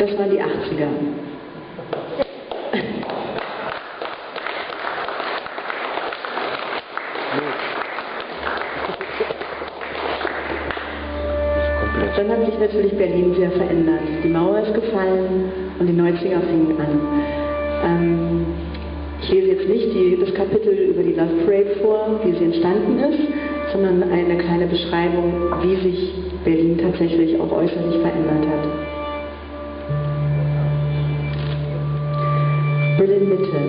Das waren die 80er. Dann hat sich natürlich Berlin sehr verändert. Die Mauer ist gefallen und die 90er fingen an. Ich lese jetzt nicht das Kapitel über die Love Parade vor, wie sie entstanden ist, sondern eine kleine Beschreibung, wie sich Berlin tatsächlich auch äußerlich verändert hat. Berlin Mitte.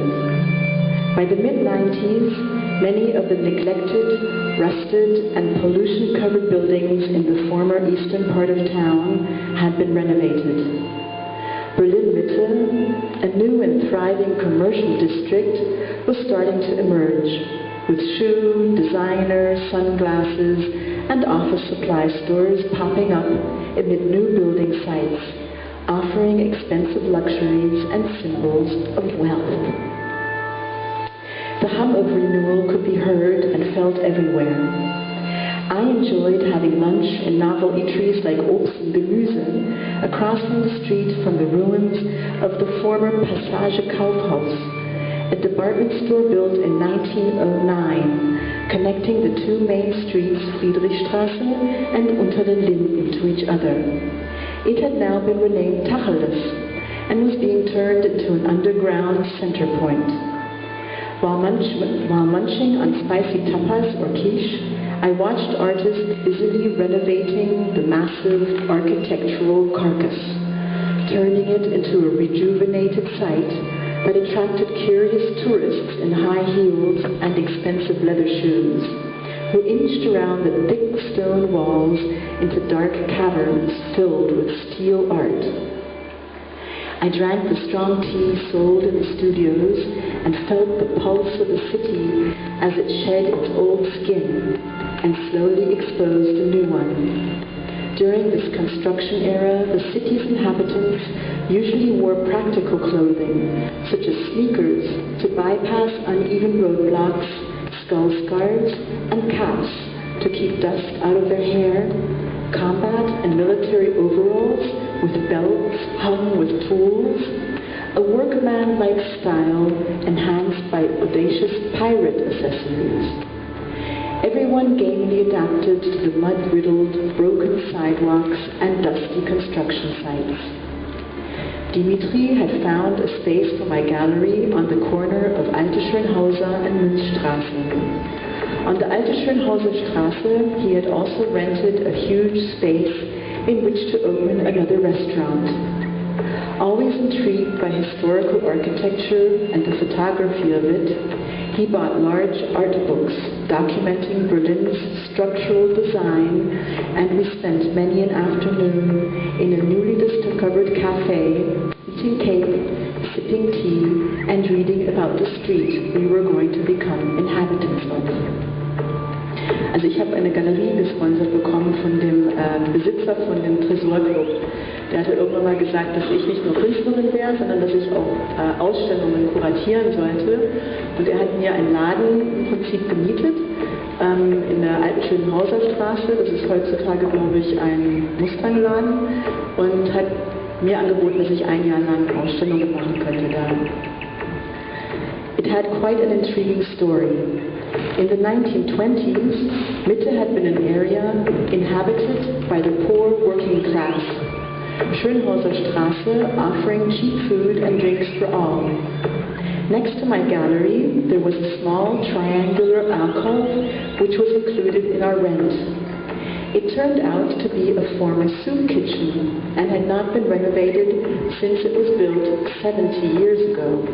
By the mid-90s, many of the neglected, rusted, and pollution-covered buildings in the former eastern part of town had been renovated. Berlin Mitte, a new and thriving commercial district, was starting to emerge, with shoe, designer, sunglasses, and office supply stores popping up amid new building sites, offering expensive luxuries and symbols of wealth. The hum of renewal could be heard and felt everywhere. I enjoyed having lunch in novel eateries like Obst und Gemüse, across from the street from the ruins of the former Passage Kaufhaus, a department store built in 1909, connecting the two main streets, Friedrichstraße and Unter den Linden, to each other. It had now been renamed Tacheles and was being turned into an underground center point. While munching on spicy tapas or quiche, I watched artists busily renovating the massive architectural carcass, turning it into a rejuvenated site that attracted curious tourists in high heels and expensive leather shoes, who inched around the thick stone walls into dark caverns filled with steel art. I drank the strong tea sold in the studios and felt the pulse of the city as it shed its old skin and slowly exposed a new one. During this construction era, the city's inhabitants usually wore practical clothing, such as sneakers, to bypass uneven roadblocks, skull scarves, and caps to keep dust out of their hair, combat and military overalls with belts hung with tools, a workman-like style enhanced by audacious pirate accessories. Everyone gamely adapted to the mud-riddled, broken sidewalks and dusty construction sites. Dimitri had found a space for my gallery on the corner of Alte Schönhauser and Münzstraße. On the Alte Schönhauser Straße, he had also rented a huge space in which to open another restaurant. Always intrigued by historical architecture and the photography of it, he bought large art books documenting Berlin's structural design, and we spent many an afternoon in a newly discovered cafe, eating cake, sipping tea, and reading about the street we were going to become inhabitants of. Also ich habe eine Galerie gesponsert bekommen von dem Besitzer von dem Tresorclub. Der hatte irgendwann mal gesagt, dass ich nicht nur Künstlerin wäre, sondern dass ich auch Ausstellungen kuratieren sollte. Und er hat mir einen Laden im Prinzip gemietet in der alten Schönhauser Straße. Das ist heutzutage, glaube ich, ein Mustangladen. Und hat mir angeboten, dass ich ein Jahr lang Ausstellungen machen könnte da. It had quite an intriguing story. In the 1920s, Mitte had been an area inhabited by the poor working class. Schönhauser Straße offering cheap food and drinks for all. Next to my gallery, there was a small triangular alcove which was included in our rent. It turned out to be a former soup kitchen and had not been renovated since it was built 70 years ago.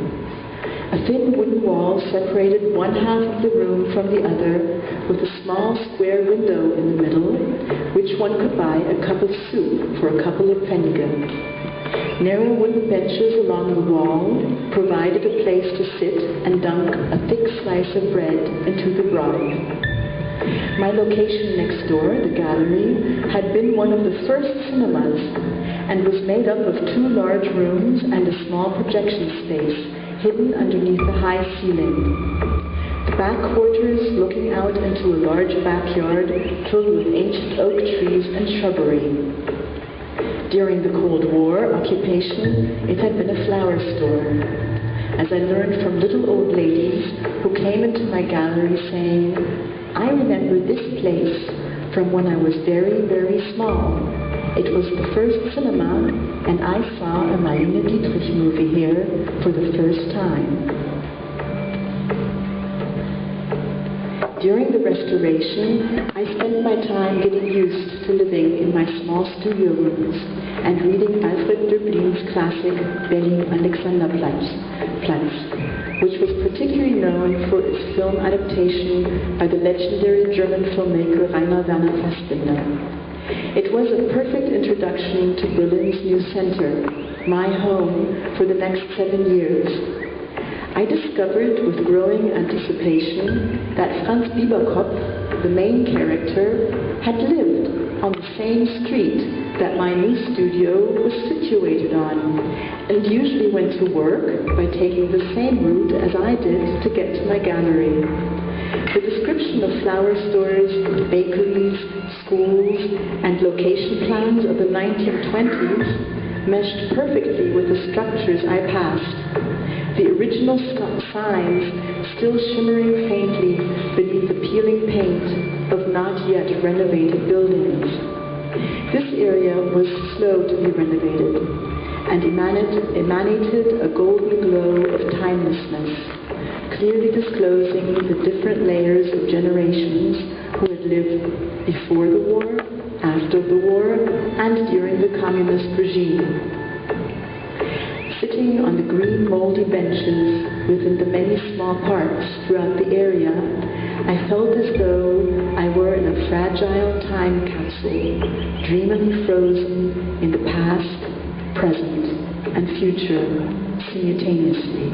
A thin wooden wall separated one half of the room from the other, with a small square window in the middle, which one could buy a cup of soup for a couple of pfennige. Narrow wooden benches along the wall provided a place to sit and dunk a thick slice of bread into the broth. My location next door, the gallery, had been one of the first cinemas and was made up of two large rooms and a small projection space hidden underneath the high ceiling. The back quarters looking out into a large backyard filled with ancient oak trees and shrubbery. During the Cold War occupation, it had been a flower store. As I learned from little old ladies who came into my gallery saying, "I remember this place from when I was very, very small. It was the first cinema, and I saw a Marlene Dietrich movie here for the first time." During the restoration, I spent my time getting used to living in my small studio rooms and reading Alfred Döblin's classic Berlin-Alexanderplatz, which was particularly known for its film adaptation by the legendary German filmmaker Rainer Werner Fassbinder. It was a perfect introduction to Berlin's new center, my home for the next 7 years. I discovered with growing anticipation that Franz Bieberkopf, the main character, had lived on the same street that my new studio was situated on, and usually went to work by taking the same route as I did to get to my gallery. The description of flower stores, bakeries, schools, and location plans of the 1920s meshed perfectly with the structures I passed. The original signs still shimmering faintly beneath the peeling paint of not yet renovated buildings. This area was slow to be renovated and emanated a golden glow of timelessness, clearly disclosing the different layers of generations who had lived before the war, after the war, and during the communist regime. Sitting on the green moldy benches within the many small parks throughout the area, I felt as though I were in a fragile time capsule, dreamily frozen in the past, present, and future simultaneously.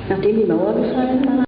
Nachdem die Mauer gefallen war,